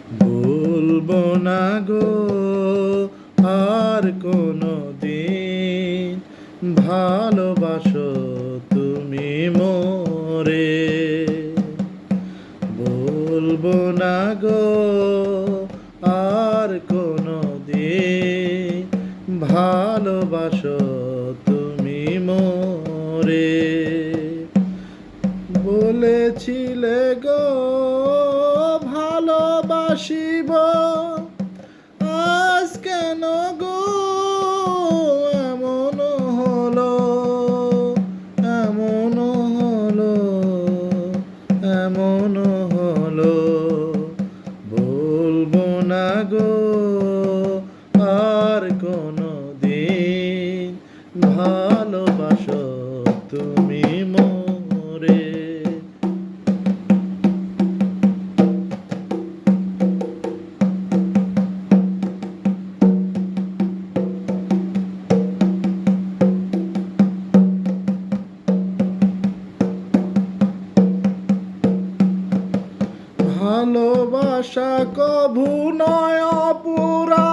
বলবো না গো আর কোনো দিন, ভালোবাসো তুমি মোরে। বলবো না গো আর কোনো দিন, ভালোবাসো তুমি মোরে। বলেছিলে গো ভালোবাসিব, আজ কেন গো এমন হলো, এমন হলো, এমন হলো। বলবো না গো আর কোনো দিন, ভালোবাসো তুমি মোরে। ভালোবাসা কভু নয় অপুরা,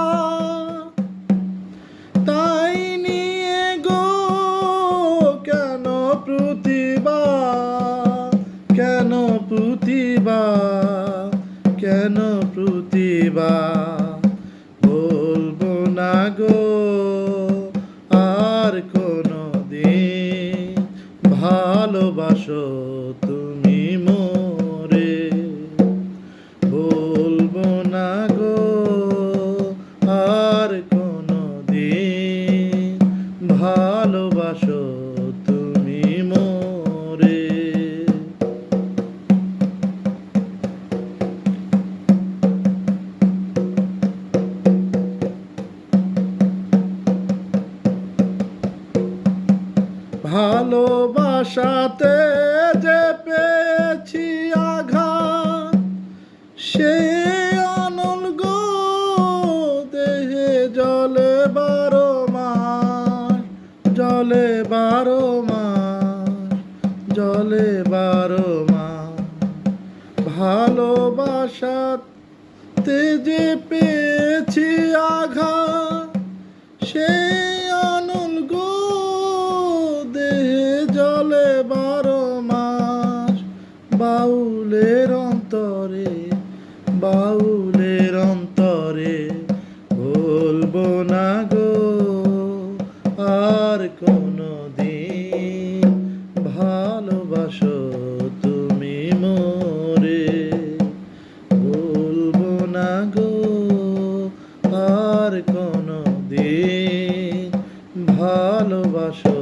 তাই নিয়ে গো কেন প্রতিবার, কেন প্রতিবার, কেন প্রতিবার। বলবো না গো আর কোনো দিন, ভালোবাসো তুমি মোরে। বলবো না গো আর কোনো দিন, ভালোবাসো তুমি মোরে। ভালোবাসাতে যে পেয়েছি আঘাত, সে অনল গো দেহে জলে 12 মাস, জলে 12 মাস, জলে 12 মাস। ভালোবাসাতে যে পেয়েছি আঘাত, সে অনল গো দেহে জলে 12 মাস। বাউলের অন্তরে, বাউলের অন্তরে, বলবো না গো আর কোনো দিন, ভালোবাসো তুমি মোরে। বলবো না গো আর কোনো দিন, ভালোবাসো